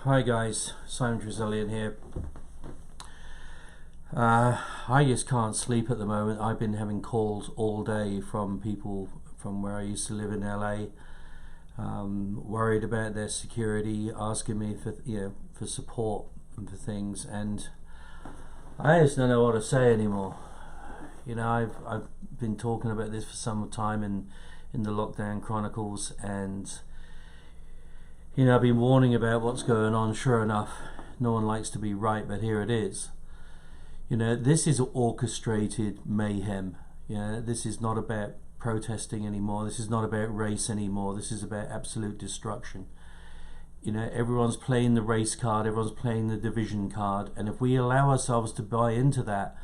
Hi guys, Simon Trezellian here. I just can't sleep at the moment. I've been having calls all day from people from where I used to live in LA, worried about their security, asking me for support and for things, and I just don't know what to say anymore. I've been talking about this for some time in the lockdown chronicles, and I've been warning about what's going on. Sure enough, no one likes to be right, but here it is. This is orchestrated mayhem. This is not about protesting anymore. This is not about race anymore. This is about absolute destruction. Everyone's playing the race card, everyone's playing the division card, and if we allow ourselves to buy into that,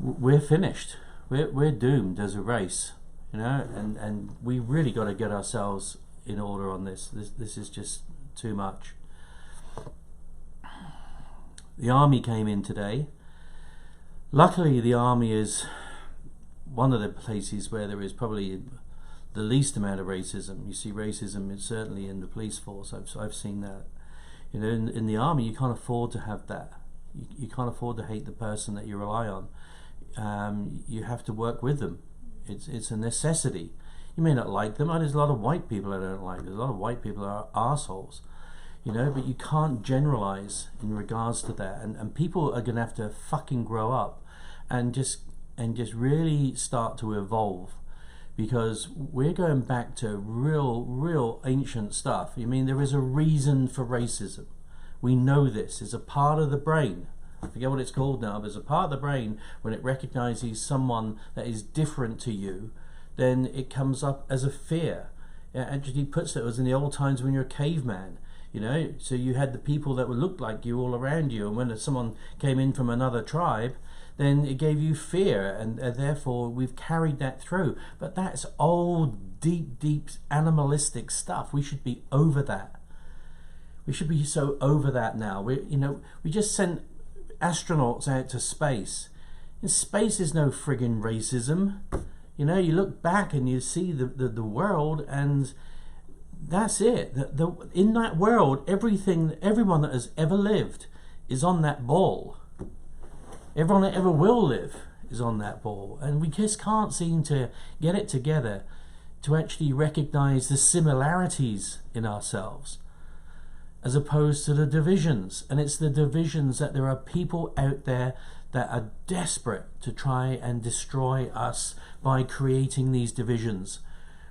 we're finished. We're doomed as a race. And we really got to get ourselves in order on this. This is just too much. The army came in today. Luckily, the army is one of the places where there is probably the least amount of racism. You see racism is certainly in the police force. I've seen that. In the army, you can't afford to have that. You can't afford to hate the person that you rely on. You have to work with them. It's a necessity. You may not like them, and there's a lot of white people I don't like. There's a lot of white people that are arseholes, but you can't generalize in regards to that. And people are going to have to fucking grow up and just really start to evolve, because we're going back to real ancient stuff. There is a reason for racism. We know this. It's a part of the brain. I forget what it's called now. There's a part of the brain when it recognizes someone that is different to you, then it comes up as a fear. It actually puts it as in the old times when you're a caveman, so you had the people that would look like you all around you, and when someone came in from another tribe, then it gave you fear, and therefore we've carried that through. But that's old, deep animalistic stuff. We should be over that. We should be so over that now. We just sent astronauts out to space. In space is no friggin' racism. You look back and you see the world, and that's it. In that world, everyone that has ever lived is on that ball. Everyone that ever will live is on that ball. And we just can't seem to get it together to actually recognize the similarities in ourselves, as opposed to the divisions. And it's the divisions that there are people out there that are desperate to try and destroy us by creating these divisions.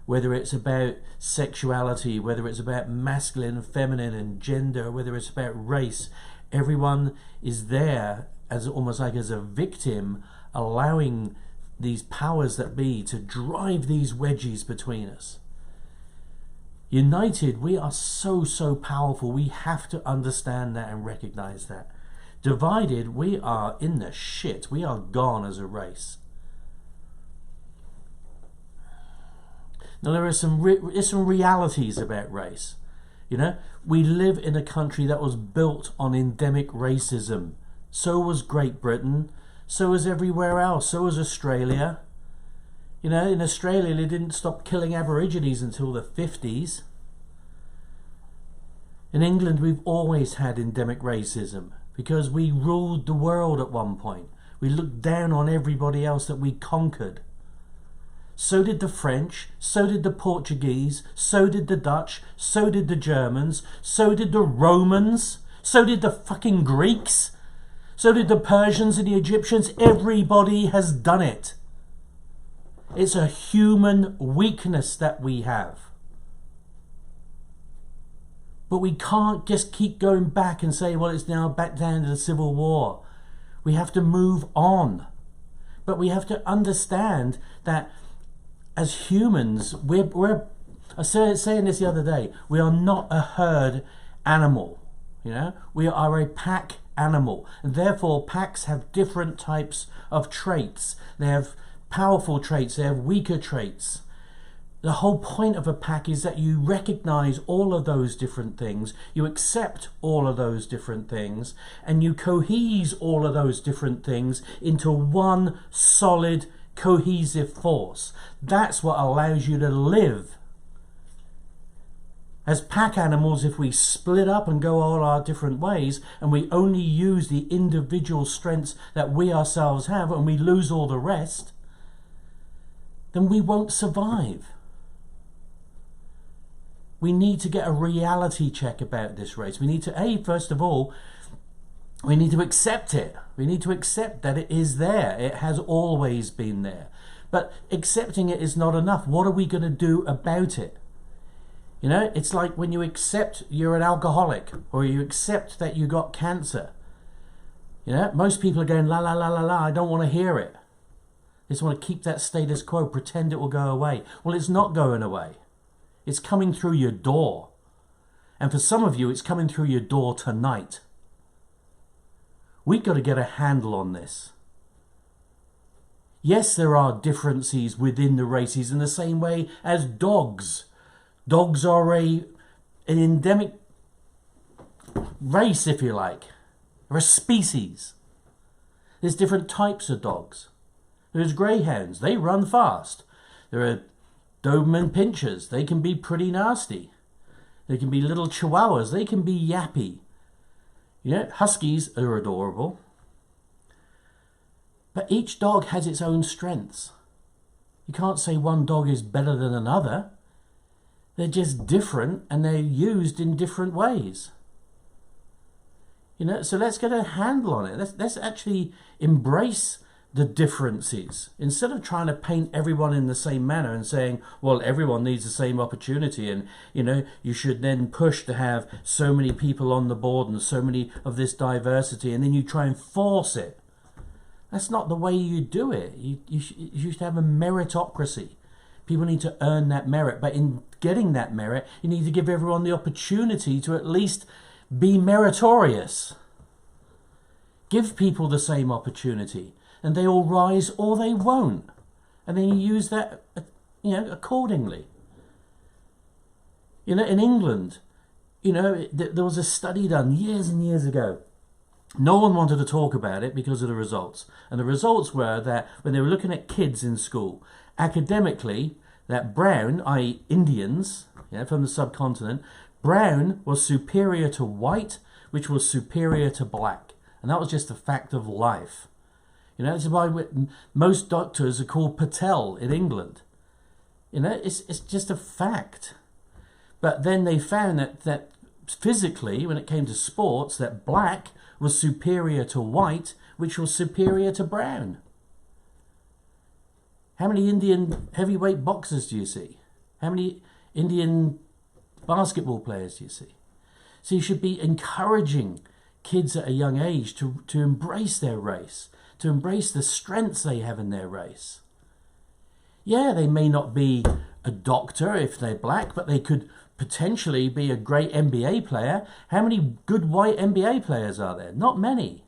Whether it's about sexuality, whether it's about masculine and feminine and gender, whether it's about race, everyone is there as almost like as a victim, allowing these powers that be to drive these wedges between us. United, we are so powerful. We have to understand that and recognize that. Divided, we are in the shit. We are gone as a race. Now, there are some realities about race. We live in a country that was built on endemic racism. So was Great Britain. So was everywhere else. So was Australia. In Australia, they didn't stop killing Aborigines until the 50s. In England, we've always had endemic racism because we ruled the world at one point. We looked down on everybody else that we conquered. So did the French, so did the Portuguese, so did the Dutch, so did the Germans, so did the Romans, so did the fucking Greeks, so did the Persians and the Egyptians. Everybody has done it. It's a human weakness that we have. But we can't just keep going back and say, well, it's now back down to the Civil War. We have to move on. But we have to understand that as humans, I was saying this the other day, we are not a herd animal. We are a pack animal. And therefore, packs have different types of traits. They have powerful traits, they have weaker traits. The whole point of a pack is that you recognize all of those different things, you accept all of those different things, and you cohese all of those different things into one solid, cohesive force. That's what allows you to live. As pack animals, if we split up and go all our different ways and we only use the individual strengths that we ourselves have and we lose all the rest, then we won't survive. We need to get a reality check about this race. We need to, first of all, we need to accept it. We need to accept that it is there. It has always been there. But accepting it is not enough. What are we going to do about it? You know, it's like when you accept you're an alcoholic or you accept that you got cancer. You know, most people are going, la, la, la, la, la, I don't want to hear it. They just want to keep that status quo, pretend it will go away. Well, it's not going away. It's coming through your door. And for some of you, it's coming through your door tonight. We've got to get a handle on this. Yes, there are differences within the races in the same way as dogs. Dogs are an endemic race, if you like. They're a species. There's different types of dogs. There's greyhounds. They run fast. There are Doberman pinchers. They can be pretty nasty. There can be little chihuahuas. They can be yappy. You know, huskies are adorable. But each dog has its own strengths. You can't say one dog is better than another. They're just different and they're used in different ways. You know, so let's get a handle on it. Let's actually embrace the differences instead of trying to paint everyone in the same manner and saying, well, everyone needs the same opportunity and, you know, you should then push to have so many people on the board and so many of this diversity, and then you try and force it. That's not the way you do it. You should have a meritocracy. People need to earn that merit, but in getting that merit, you need to give everyone the opportunity to at least be meritorious. Give people the same opportunity, and they will rise or they won't. And then you use that, you know, accordingly. You know, in England, you know, there was a study done years and years ago. No one wanted to talk about it because of the results. And the results were that when they were looking at kids in school, academically, that brown, i.e. Indians, from the subcontinent, brown was superior to white, which was superior to black. And that was just a fact of life. You know, this is why most doctors are called Patel in England. You know, it's just a fact. But then they found that physically, when it came to sports, that black was superior to white, which was superior to brown. How many Indian heavyweight boxers do you see? How many Indian basketball players do you see? So you should be encouraging kids at a young age to embrace their race, to embrace the strengths they have in their race. Yeah, they may not be a doctor if they're black, but they could potentially be a great NBA player. How many good white NBA players are there? Not many.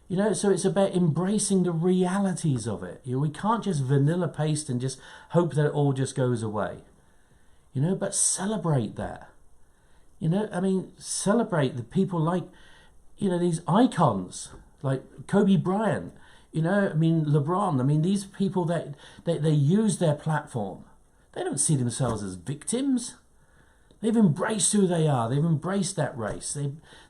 You know, so it's about embracing the realities of it. You know, we can't just vanilla paste and just hope that it all just goes away. You know, but celebrate that. You know, I mean, celebrate the people like, you know, these icons like Kobe Bryant, you know, I mean, LeBron. I mean, these people that they use their platform. They don't see themselves as victims. They've embraced who they are. They've embraced that race.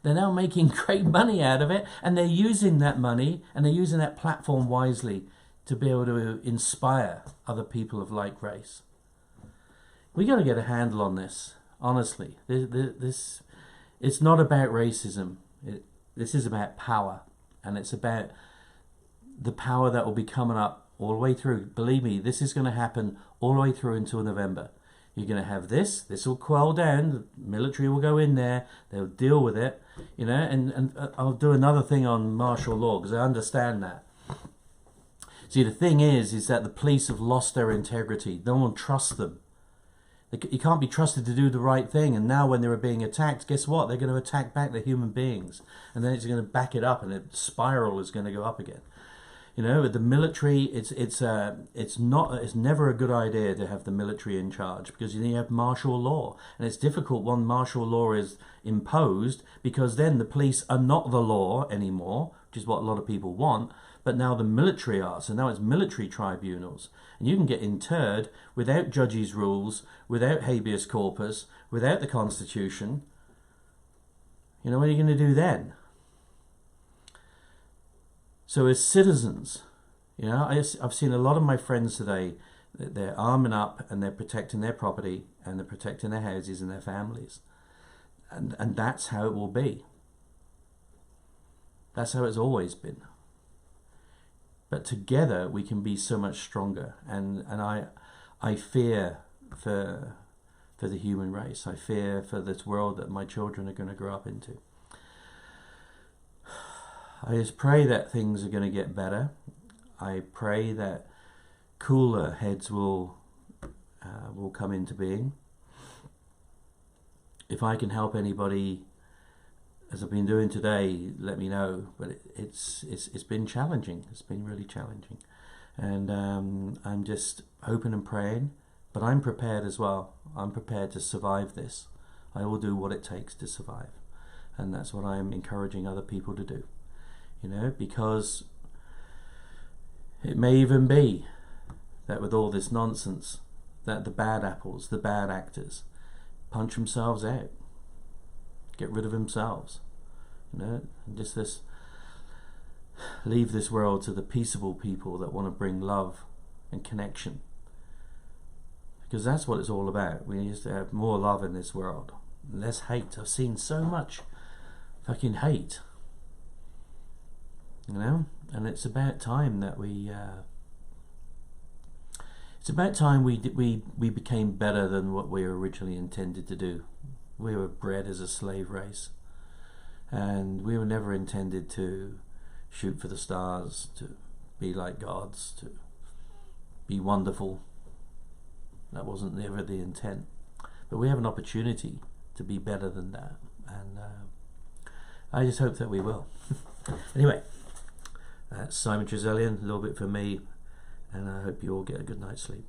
They're now making great money out of it, and they're using that money and they're using that platform wisely to be able to inspire other people of like race. We got to get a handle on this, honestly. This it's not about racism. This is about power, and it's about the power that will be coming up all the way through. Believe me, this is going to happen all the way through until November. You're going to have this will quell down, the military will go in there, they'll deal with it, you know, and I'll do another thing on martial law because I understand that. See, the thing is that the police have lost their integrity. No one trusts them. You can't be trusted to do the right thing, and now when they're being attacked, guess what? They're going to attack back the human beings, and then it's going to back it up, and the spiral is going to go up again. You know, with the military, it's never a good idea to have the military in charge because you have martial law, and it's difficult when martial law is imposed because then the police are not the law anymore, which is what a lot of people want. but now the military are. So now it's military tribunals. And you can get interred without judges' rules, without habeas corpus, without the Constitution. You know, what are you going to do then? So as citizens, you know, I've seen a lot of my friends today, they're arming up and they're protecting their property and they're protecting their houses and their families. And that's how it will be. That's how it's always been. But together we can be so much stronger. And I fear for the human race. I fear for this world that my children are going to grow up into. I just pray that things are going to get better. I pray that cooler heads will come into being. If I can help anybody, as I've been doing today, let me know. But it's been challenging. It's been really challenging, and I'm just hoping and praying. But I'm prepared as well. I'm prepared to survive this. I will do what it takes to survive, and that's what I'm encouraging other people to do. You know, because it may even be that with all this nonsense, that the bad apples, the bad actors, punch themselves out, get rid of themselves, you know, and just leave this world to the peaceable people that want to bring love and connection, because that's what it's all about. We need to have more love in this world, less hate. I've seen so much fucking hate, you know, and it's about time that we became better than what we were originally intended to do. We were bred as a slave race, and we were never intended to shoot for the stars, to be like gods, to be wonderful. That wasn't ever the intent. But we have an opportunity to be better than that, and I just hope that we will. Anyway, that's Simon Trezelyan, a little bit for me, and I hope you all get a good night's sleep.